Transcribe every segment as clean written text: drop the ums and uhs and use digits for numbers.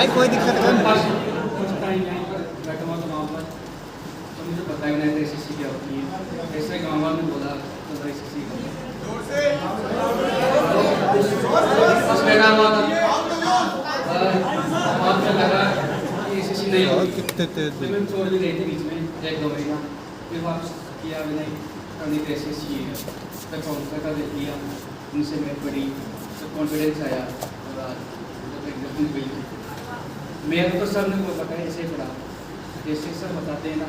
भाई कोई दिक्कत नहीं। कुछ टाइम यहाँ पर बैठा हुआ था वहाँ पर, तो मुझे पता ही नहीं था एसएससी क्या होती है। ऐसे गाँव वालों ने बोला तो भाई एसएससी लगा हुआ था, बाद में लगा एसएससी नहीं होगी, फिर मैं छोड़ भी गई थी बीच में 1-2 महीना, फिर वापस किया मैंने करनी तो एसएससी है, फिर काउंसलर का देख लिया, उनसे मैं पढ़ी, तो कॉन्फिडेंस आया और आज एग्जाम हुई। मेरे को सर ने पता है ऐसे ही पढ़ा, जैसे सर बताते हैं ना,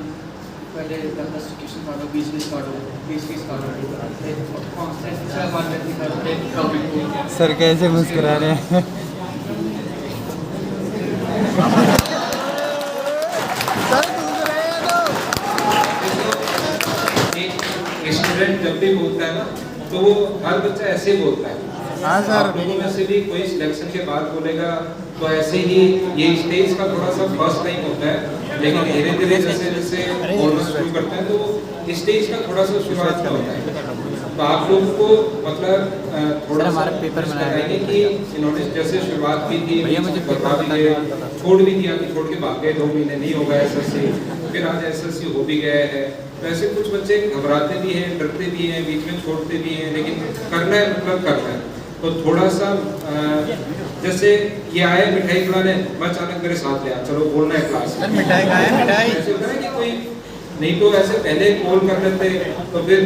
पहले 10 क्वेश्चन पढ़ो, 20 पढ़ो, 20 पढ़ो, 5 बार टॉपिक को। सर कैसे मुस्कुरा रहे हैं। स्टूडेंट जब भी बोलता है ना, तो वो हर बच्चा ऐसे ही बोलता है। हाँ सर। आप लोगों में से भी कोई सिलेक्शन के बाद बोलेगा तो ऐसे ही, ये स्टेज का थोड़ा सा फर्स्ट टाइम होता है, लेकिन धीरे धीरे जैसे जैसे बोलना शुरू करते हैं तो स्टेज का थोड़ा सा शुरुआत का होता है। तो आप लोगों को मतलब थोड़ा सा पेपर बताएंगे कि इन्होंने जैसे शुरुआत की थी, छोड़ भी दिया कि छोड़ के भाग गए, 2 महीने नहीं होगा एसएससी, फिर आज एसएससी हो भी गया है। वैसे कुछ बच्चे घबराते भी हैं, डरते भी हैं, बीच में छोड़ते भी हैं, लेकिन करना है मतलब करना है। तो थोड़ा सा जैसे ये आए मिठाई खिलाने, मैं अचानक मेरे साथ ले आ, चलो बोलना है क्लास में। मिठाई कहाँ है? मिठाई ऐसे होता है कि कोई नहीं तो ऐसे पहले कॉल कर लेते तो फिर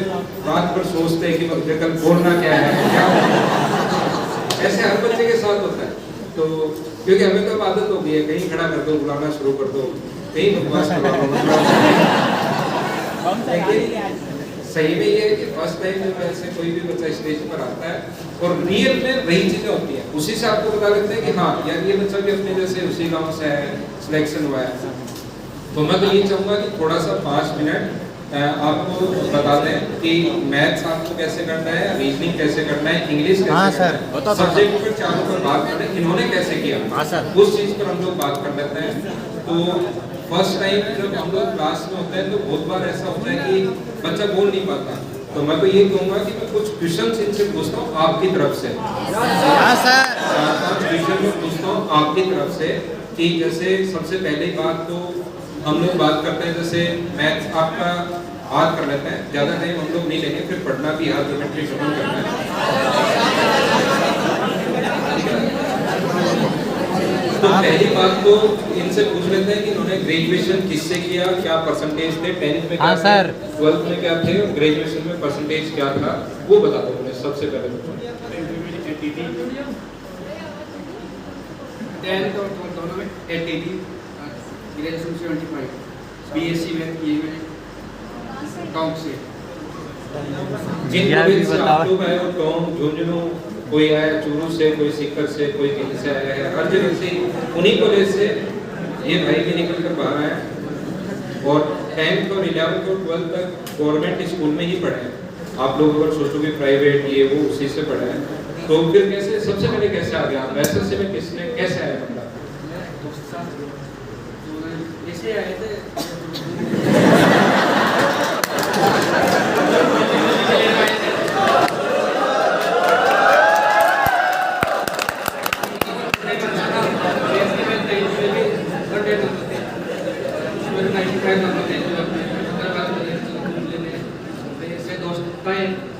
रात भर सोचते कि कल बोलना क्या है, क्या ऐसे हर बच्चे के साथ होता है। तो क्योंकि हमें तो आदत हो गई है, कहीं खड़ा कर दो, बुलाना शुरू कर दो, कहीं बकवास करवा दो। सही में ये है कि फर्स्ट टाइम जब ऐसे कोई भी बच्चा स्टेज पर आता है और रियल में वही चीजें होती हैं, उसी से आपको बता देते हैं कि हाँ यार ये बच्चा भी अपने जैसे उसी गांव से है, सिलेक्शन हुआ है। तो मैं तो ये चाहूंगा कि थोड़ा सा 5 मिनट आपको बता दें कि मैथ्स आपको कैसे करना है, रीजनिंग कैसे करना है, इंग्लिश कैसे हाँ करना है, सब्जेक्ट पर चारों पर बात करना है, इन्होंने कैसे किया उस चीज पर हम लोग बात कर लेते हैं। तो फर्स्ट टाइम जब हम लोग क्लास में होते हैं तो बहुत बार ऐसा होता है कि बच्चा बोल नहीं पाता, तो मैं तो ये कहूँगा कि मैं कुछ क्वेश्चन इनसे पूछता हूँ आपकी तरफ से। हाँ सर। 4-5 क्वेश्चन में पूछता हूँ आपकी तरफ से कि जैसे सबसे पहले बात तो हम लोग बात करते हैं, जैसे मैथ्स आपका हाथ कर लेते हैं, ज़्यादा टाइम हम लोग नहीं लेंगे, फिर पढ़ना भी हाथ ज्योमेट्री खत्म करना है। तो पहली बात तो इनसे पूछ लेते हैं कि इन्होंने ग्रेजुएशन किससे किया, क्या परसेंटेज थे, 10th में क्या थे, 12th में क्या थे, और ग्रेजुएशन में परसेंटेज क्या था, वो बता दो मुझे सबसे पहले। 10th और 12th दोनों में 80, ग्रेजुएशन 75, बीएससी में किए मैंने टॉप से। जिन कॉलेज से आप लोग आए हो, टॉम, झुंझुनू, कोई आया चूरू से, कोई सीकर से, कोई कहीं से आया है, हर जगह से उन्हीं कॉलेज से ये भाई भी निकल कर बाहर आए और 10th और 11th और 12th तक गवर्नमेंट स्कूल में ही पढ़े हैं। आप लोग अगर सोचोगे प्राइवेट ये वो उसी से पढ़े हैं, तो फिर कैसे सबसे पहले कैसे आ गया एसएससी में, किसने कैसे आया मतलब? ऐसे आए थे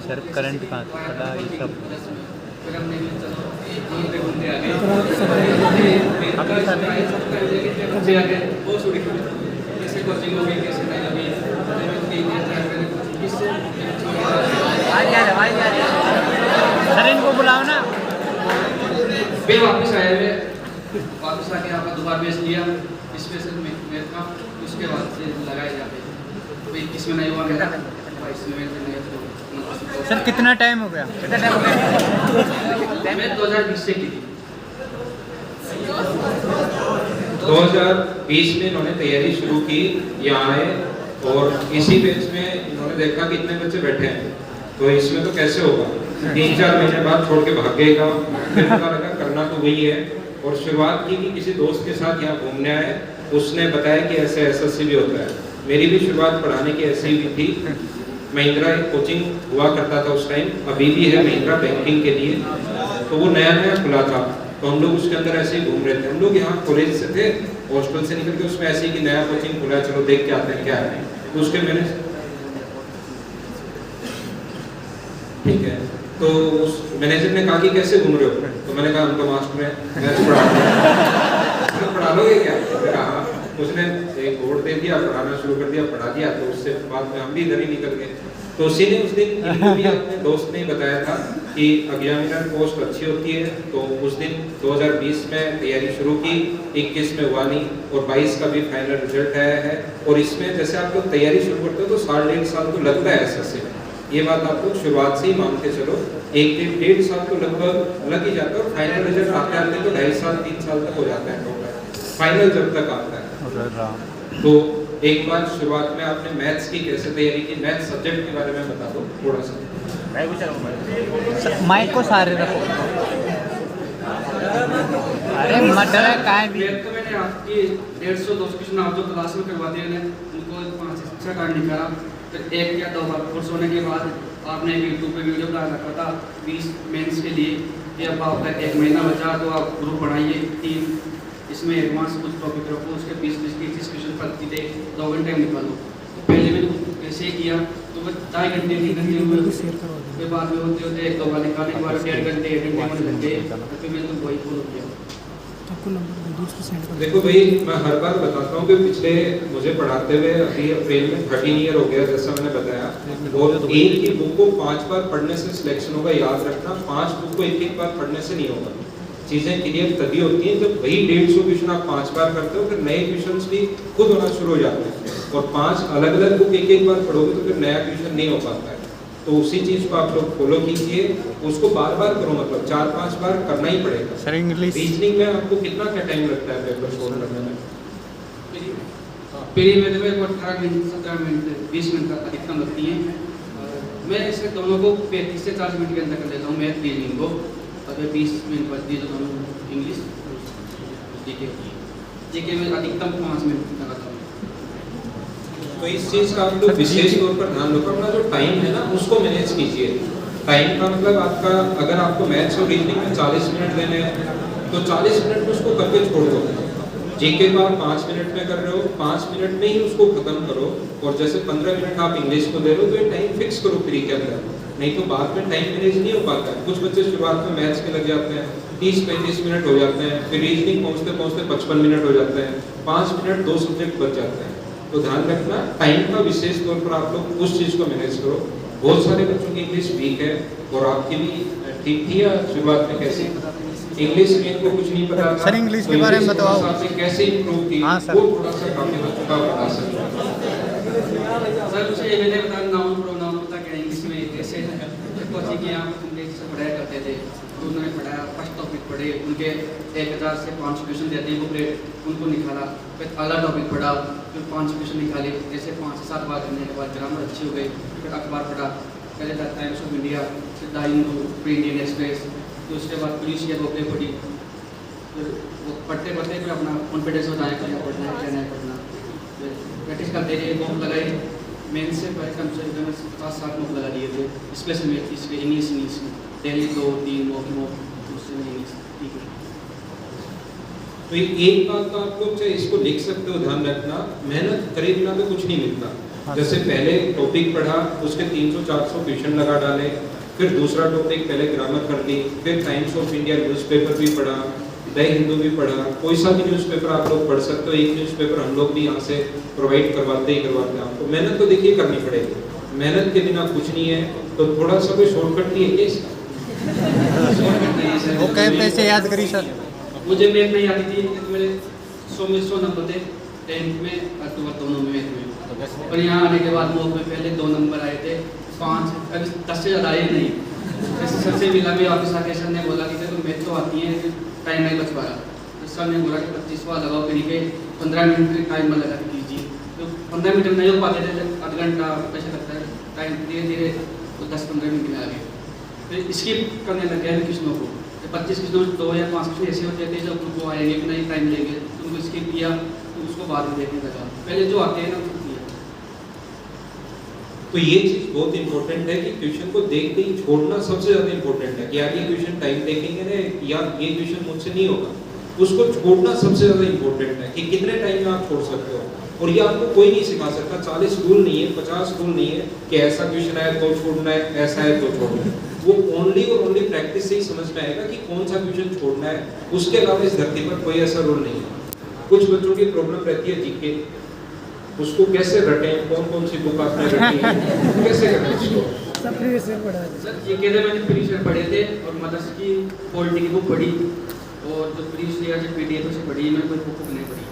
सर करंट कहाँ से पड़ा ये सब? सर इनको बुलाओ ना। फिर वापस आए हुए, वापस आके आपका दोबारा बेच लिया स्पेशल मैथ का, उसके बाद से लगाए जाते भाई इसमें नहीं हुआ मेरा, इसमें नहीं। सर कितना टाइम हो गया? मैं 2020 से की थी। 2020 में इन्होंने तैयारी शुरू की, यहाँ आए और इसी बेच में इन्होंने देखा कि इतने बच्चे बैठे हैं, तो इसमें तो कैसे होगा, 3-4 महीने बाद छोड़ के भागेगा, फिर पता लगा करना तो वही है। और शुरुआत की कि किसी दोस्त के साथ यहाँ घूमने आए, उसने बताया कि ऐसे एसएससी भी होता है। मेरी भी शुरुआत पढ़ाने की ऐसे ही भी थी। महिंद्रा एक कोचिंग हुआ करता था उस टाइम, अभी भी है महिंद्रा बैंकिंग के लिए, तो वो नया नया खुला था। तो हम लोग उसके अंदर ऐसे ही घूम रहे थे। हम लोग यहाँ कॉलेज से थे, हॉस्टल से निकल के उसमें ऐसे ही कि नया कोचिंग खुला है, चलो देख के आते हैं क्या है। तो उसके मैंने ठीक है, तो उस मैनेजर ने कहा कि कैसे घूम रहे हो, तो मैंने कहा हम तो मास्टर हैं, मैथ्स पढ़ा लोगे क्या? मैंने कहा हाँ। उसने एक बोर्ड दे दिया, पढ़ाना शुरू कर दिया, पढ़ा दिया। तो उससे बाद में हम भी इधर ही निकल गए। तो उसी ने उस दिन इनको भी अपने दोस्त ने बताया था कि एग्जामिनर पोस्ट अच्छी होती है। तो उस दिन 2020 में तैयारी शुरू की, 21 में हुआ नहीं और 22 का भी फाइनल रिजल्ट आया है। और इसमें जैसे आप लोग तैयारी शुरू करते हो तो 1.5 साल तो लगता है एसएससी में, ये बात आप लोग शुरुआत से ही मान के चलो। 1-1.5 साल तो लगभग लग ही जाता है और फाइनल रिजल्ट आते आते तो 2.5 साल 3 साल तक हो जाता है फाइनल जब तक आता है। तो एक बार शुरुआत में आपने मैथ्स की कैसे तैयारी की, मैथ्स सब्जेक्ट के बारे में बता दो थोड़ा सा। माइक को सारे रखो। अरे मटर है काय भी। तो मैंने आपकी 150-200 क्वेश्चन आप जो क्लास में करवाते हैं उनको 5 कार्ड निकाला। फिर 1 या 2 बार कोर्स होने के बाद आपने यूट्यूब पे वीडियो बना रखा था 20 मेंस के लिए कि अब आपका 1 महीना बचा तो आप ग्रुप बनाइए 3, इसमें एडवांस कुछ टॉपिक रखो, उसके 20-30 क्वेश्चन प्रति डे 2 घंटे निकालो। तो पहले मैंने ऐसे ही किया तो बस 2.5 घंटे 3 घंटे हुए। फिर बाद में होते होते 1-2 बार निकालने के बाद 1.5 घंटे 1 घंटे होने लग गए। फिर मैंने तो वही फॉलो किया। देखो भाई, मैं हर बार बताता हूँ कि पिछले मुझे पढ़ाते हुए अभी अप्रैल में 13 ईयर हो गया जैसा मैंने बताया। और एक ही बुक को 5 बार पढ़ने से सिलेक्शन होगा, याद रखना। 5 बुक को एक बार पढ़ने से नहीं होगा। चीजें क्लियर तभी होती हैं जब वही 150 क्वेश्चन आप 5 बार करते हो, फिर नए क्वेश्चंस भी खुद होना शुरू हो जाते हैं। और 5 अलग अलग बुक एक बार पढ़ोगे तो फिर नया क्वेश्चन नहीं हो पाता है। तो उसी चीज को आप लोग फॉलो कीजिए, उसको बार बार करो, मतलब 4-5 बार करना ही पड़ेगा। सर इंग्लिश रीजनिंग में आपको कितना क्या टाइम लगता है पेपर सोल्व करने में? पहले में तो मेरे को 18 मिनट 17 मिनट 20 मिनट तक अधिकतम लगती है। मैं इसे दोनों को 35 से 40 मिनट के अंदर कर लेता हूँ, मैथ रीजनिंग को। अगर 20 मिनट बचती है तो दोनों इंग्लिश जीके में अधिकतम 5 मिनट लगाता हूँ। तो इस चीज का आप लोग विशेष तौर पर ध्यान रखो, अपना जो टाइम है ना उसको मैनेज कीजिए। टाइम का मतलब आपका, अगर आपको मैथ्स और रीजनिंग में 40 मिनट देने हैं तो 40 मिनट में उसको करके छोड़ दो। जीके को आप 5 मिनट में कर रहे हो, 5 मिनट में ही उसको खत्म करो। और जैसे 15 मिनट आप इंग्लिश को दे रहे हो तो ये टाइम फिक्स करो फ्री के अंदर, नहीं तो बाद में टाइम मैनेज नहीं हो पाता है। कुछ बच्चे शुरुआत में मैथ्स के लग जाते हैं, 30-35 मिनट हो जाते हैं, फिर रीजनिंग पहुंचते पहुंचते 55 मिनट हो जाते हैं, 5 मिनट 2 सब्जेक्ट बच जाते हैं। तो ध्यान रखना, टाइम का विशेष तौर पर आप लोग उस चीज को मैनेज करो। बहुत सारे बच्चों की इंग्लिश वीक है और आपकी भी ठीक थी या शुरुआत में कैसी? इंग्लिश में इनको कुछ नहीं पता था। सर इंग्लिश के बारे में बताओ, आपने कैसे इंप्रूव की? हाँ सर, वो थोड़ा सा काफी बच्चों का बता सकते हैं। सर मुझे ये मैंने बताया नाउन प्रोनाउन पता क्या इंग्लिश में कैसे कोचिंग की यहाँ इंग्लिश से पढ़ाया करते थे, तो उन्होंने पढ़ाया, फर्स्ट टॉपिक पढ़े, उनके 1000 से 5 क्वेश्चन देते हैं बुकलेट, उनको निकाला। फिर अगला टॉपिक पढ़ा, फिर 5 क्वेश्चन निकाले, जैसे 5 से 7 बार करने के बाद ग्रामर अच्छी हो गई। फिर अखबार पढ़ा, पहले था टाइम्स ऑफ इंडिया, फिर द हिंदू, फिर इंडियन एक्सप्रेस, फिर उसके बाद पुलिस या रोकने पड़ी। फिर वो पढ़ते पढ़ते फिर अपना कॉन्फिडेंस बताया कि क्या पढ़ना है क्या नहीं पढ़ना। फिर प्रैक्टिस करते रहे, बुक लगाई। मेन से पहले कम से कम 5-7 बुक लगा दिए थे, स्पेशल मैथ इसके इंग्लिश में डेली 2-3 बुक उससे इंग्लिश ठीक है। तो एक बात तो आप लोग चाहे इसको लिख सकते हो, ध्यान रखना, मेहनत करे बिना तो कुछ नहीं मिलता। जैसे पहले टॉपिक पढ़ा, उसके 300-400 क्वेश्चन लगा डाले, फिर दूसरा टॉपिक पहले ग्रामर कर ली, फिर टाइम्स ऑफ इंडिया न्यूज़पेपर भी पढ़ा, द हिंदू भी पढ़ा, कोई सा भी न्यूज़पेपर आप लोग पढ़ सकते हो। एक न्यूज़पेपर हम लोग भी यहाँ से प्रोवाइड करवाते ही करवाते हैं आपको। मेहनत तो देखिए करनी पड़ेगी, मेहनत के बिना कुछ नहीं है। तो थोड़ा सा कोई शॉर्टकट नहीं है क्या इसका? वो कहीं पैसे याद करी सर। मुझे मैथ नहीं आती थी, तो मेरे 100 में 100 नंबर थे 10th में, अक्टूबर दोनों में मैथ में। और यहाँ आने के बाद मोक में पहले 2 नंबर आए थे, 5 अभी 10 से ज़्यादा आए नहीं। जैसे सर से मिला भी ऑफिस आके सर ने बोला कि तो मैथ तो आती है, टाइम नहीं बच पा रहा। तो सर ने बोला कि 25वां लगाओ, कहीं के 15 मिनट के टाइमर लगा के कीजिए। तो 15 मिनट नहीं हो पाते थे, आधा घंटा कैसे लगता है, टाइम धीरे धीरे तो 10-15 मिनट में आ गए। फिर स्किप करने लग गया क्वेश्चनों को। 25 क्वेश्चन 2 या 5 क्वेश्चन ऐसे होते थे जो उनको आएंगे कि नहीं टाइम लेंगे, तो उनको स्किप किया, तो उसको बाद में देखने लगा। पहले जो आते हैं ना तो ये चीज बहुत इंपॉर्टेंट है कि क्वेश्चन को देखते ही छोड़ना सबसे ज्यादा इंपॉर्टेंट है कि यार ये क्वेश्चन टाइम टेकिंग है या ये क्वेश्चन मुझसे नहीं होगा, उसको छोड़ना सबसे ज्यादा इंपॉर्टेंट है कि कितने टाइम में आप छोड़ सकते हो। और ये आपको कोई नहीं सिखा सकता, 40 रूल नहीं है, 50 रूल नहीं है कि ऐसा क्वेश्चन है तो छोड़ना है, ऐसा है तो छोड़ना है। वो ओनली और ओनली प्रैक्टिस से ही समझ में आएगा कि कौन सा क्वेश्चन छोड़ना है। उसके अलावा इस धरती पर कोई ऐसा रूल नहीं है। कुछ बच्चों की प्रॉब्लम रहती है जीके, उसको कैसे रटें, कौन कौन सी बुक आपने रटी है, कैसे करें उसको। सर जीके में मैंने प्रीवियस पढ़े थे और मदर्स की पॉलिटी की बुक पढ़ी और जो प्रीवियस ईयर जो पीडीएफ से पढ़ी, मैंने कोई बुक नहीं पढ़ी।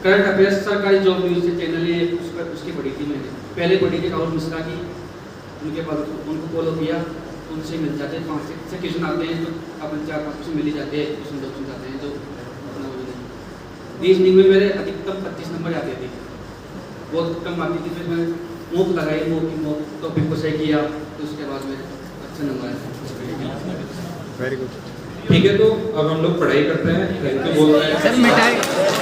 करंट अफेयर्स सरकारी जॉब न्यूज़ के चैनल है उसकी पढ़ी थी मैंने, पहले पढ़ी थी राहुल मिश्रा की, उनके बाद उनको फॉलो किया, उनसे मिल जाते हैं 5 से क्वेश्चन आते हैं तो अपन 4-5 क्वेश्चन मिल ही जाते हैं, क्वेश्चन 2 जाते हैं जो अपना रीजनिंग में मेरे अधिकतम 25 नंबर आते थे, बहुत कम आती थी। फिर मैं मॉक लगाई, मॉक टॉपिक को सही किया तो उसके बाद में अच्छा नंबर आया। Very good. ठीक है, तो अब हम लोग पढ़ाई करते हैं, थैंक यू बोल रहे हैं। सर मिठाई